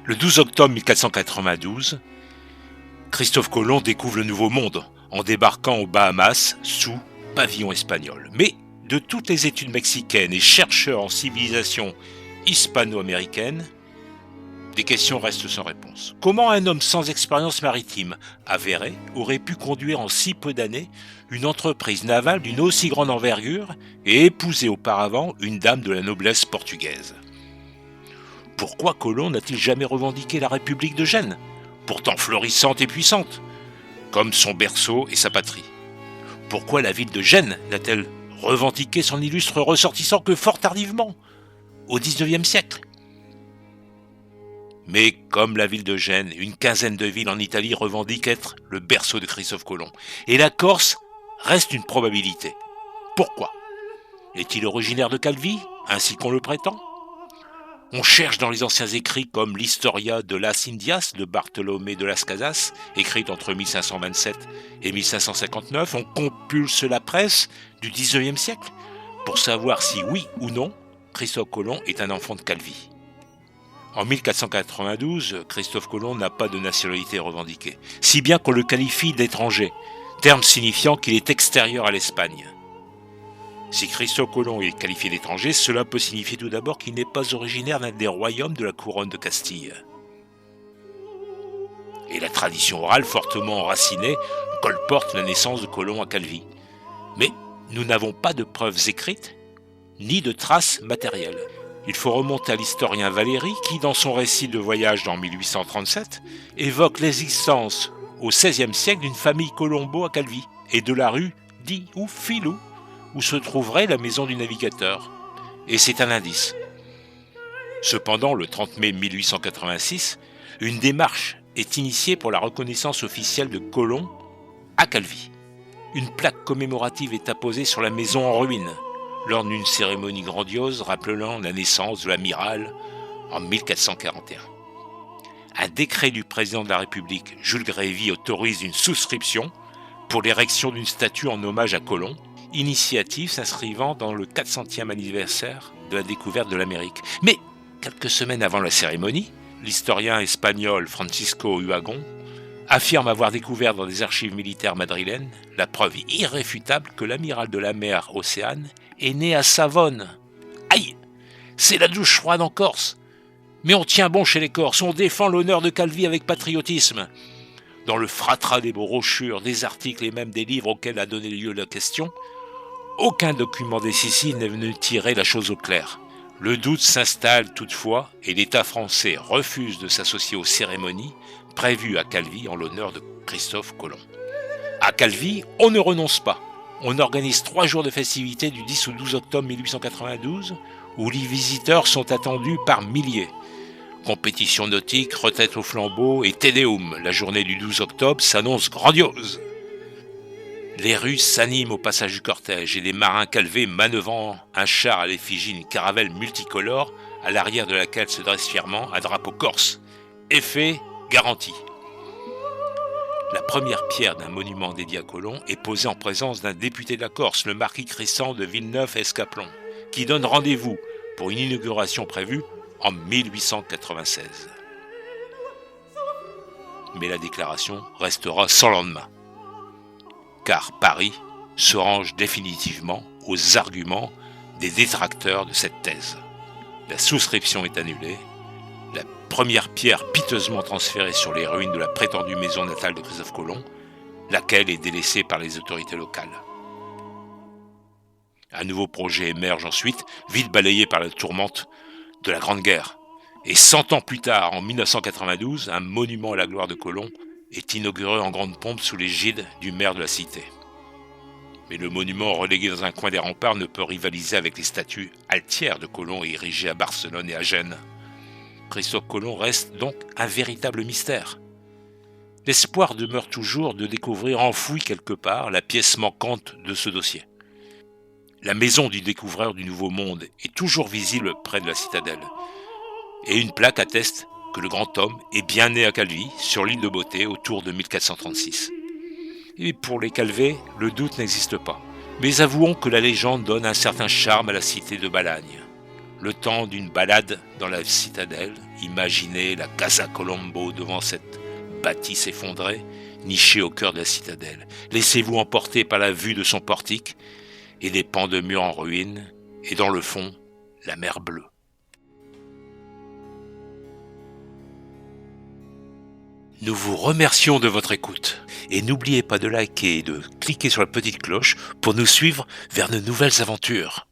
Le 12 octobre 1492, Christophe Colomb découvre le Nouveau Monde en débarquant aux Bahamas sous pavillon espagnol. Mais de toutes les études mexicaines et chercheurs en civilisation hispano-américaine, des questions restent sans réponse. Comment un homme sans expérience maritime avérée aurait pu conduire en si peu d'années une entreprise navale d'une aussi grande envergure et épouser auparavant une dame de la noblesse portugaise ? Pourquoi Colomb n'a-t-il jamais revendiqué la République de Gênes, pourtant florissante et puissante, comme son berceau et sa patrie ? Pourquoi la ville de Gênes n'a-t-elle revendiqué son illustre ressortissant que fort tardivement, au XIXe siècle ? Mais comme la ville de Gênes, une quinzaine de villes en Italie revendiquent être le berceau de Christophe Colomb. Et la Corse reste une probabilité. Pourquoi ? Est-il originaire de Calvi, ainsi qu'on le prétend ? On cherche dans les anciens écrits comme l'Historia de las Indias de Bartolomé de las Casas, écrite entre 1527 et 1559. On compulse la presse du XIXe siècle pour savoir si oui ou non Christophe Colomb est un enfant de Calvi. En 1492, Christophe Colomb n'a pas de nationalité revendiquée, si bien qu'on le qualifie d'étranger, terme signifiant qu'il est extérieur à l'Espagne. Si Christophe Colomb est qualifié d'étranger, cela peut signifier tout d'abord qu'il n'est pas originaire d'un des royaumes de la couronne de Castille. Et la tradition orale fortement enracinée colporte la naissance de Colomb à Calvi. Mais nous n'avons pas de preuves écrites, ni de traces matérielles. Il faut remonter à l'historien Valéry qui, dans son récit de voyage en 1837, évoque l'existence au XVIe siècle d'une famille Colombo à Calvi et de la rue dit ou Filou, où se trouverait la maison du navigateur. Et c'est un indice. Cependant, le 30 mai 1886, une démarche est initiée pour la reconnaissance officielle de Colomb à Calvi. Une plaque commémorative est apposée sur la maison en ruine, lors d'une cérémonie grandiose rappelant la naissance de l'amiral en 1441. Un décret du président de la République, Jules Grévy, autorise une souscription pour l'érection d'une statue en hommage à Colomb, initiative s'inscrivant dans le 400e anniversaire de la découverte de l'Amérique. Mais, quelques semaines avant la cérémonie, l'historien espagnol Francisco Uagon affirme avoir découvert dans des archives militaires madrilènes la preuve irréfutable que l'amiral de la mer Océane est né à Savone. Aïe ! C'est la douche froide en Corse. Mais on tient bon chez les Corses, on défend l'honneur de Calvi avec patriotisme. Dans le fratras des brochures, des articles et même des livres auxquels a donné lieu la question, aucun document décisif n'est venu tirer la chose au clair. Le doute s'installe toutefois et l'État français refuse de s'associer aux cérémonies prévues à Calvi en l'honneur de Christophe Colomb. À Calvi, on ne renonce pas. On organise 3 jours de festivités du 10 au 12 octobre 1892 où les visiteurs sont attendus par milliers. Compétition nautique, retraite au flambeau et Tédéum, la journée du 12 octobre s'annonce grandiose. Les rues s'animent au passage du cortège et les marins calvés manœuvrant un char à l'effigie d'une caravelle multicolore à l'arrière de laquelle se dresse fièrement un drapeau corse. Effet garanti. La première pierre d'un monument dédié à Colomb est posée en présence d'un député de la Corse, le marquis Cressan de Villeneuve-Escaplan, qui donne rendez-vous pour une inauguration prévue en 1896. Mais la déclaration restera sans lendemain, car Paris se range définitivement aux arguments des détracteurs de cette thèse. La souscription est annulée, la première pierre piteusement transférée sur les ruines de la prétendue maison natale de Christophe Colomb, laquelle est délaissée par les autorités locales. Un nouveau projet émerge ensuite, vite balayé par la tourmente de la Grande Guerre. Et 100 ans plus tard, en 1992, un monument à la gloire de Colomb est inauguré en grande pompe sous l'égide du maire de la cité. Mais le monument relégué dans un coin des remparts ne peut rivaliser avec les statues altières de Colomb érigées à Barcelone et à Gênes. Christophe Colomb reste donc un véritable mystère. L'espoir demeure toujours de découvrir enfouie quelque part la pièce manquante de ce dossier. La maison du découvreur du Nouveau Monde est toujours visible près de la citadelle. Et une plaque atteste que le grand homme est bien né à Calvi, sur l'île de Beauté, autour de 1436. Et pour les Calvés, le doute n'existe pas. Mais avouons que la légende donne un certain charme à la cité de Balagne. Le temps d'une balade dans la citadelle Imaginez la Casa Colombo devant cette bâtisse effondrée, nichée au cœur de la citadelle. Laissez-vous emporter par la vue de son portique et les pans de murs en ruine, et dans le fond, la mer bleue. Nous vous remercions de votre écoute et n'oubliez pas de liker et de cliquer sur la petite cloche pour nous suivre vers de nouvelles aventures.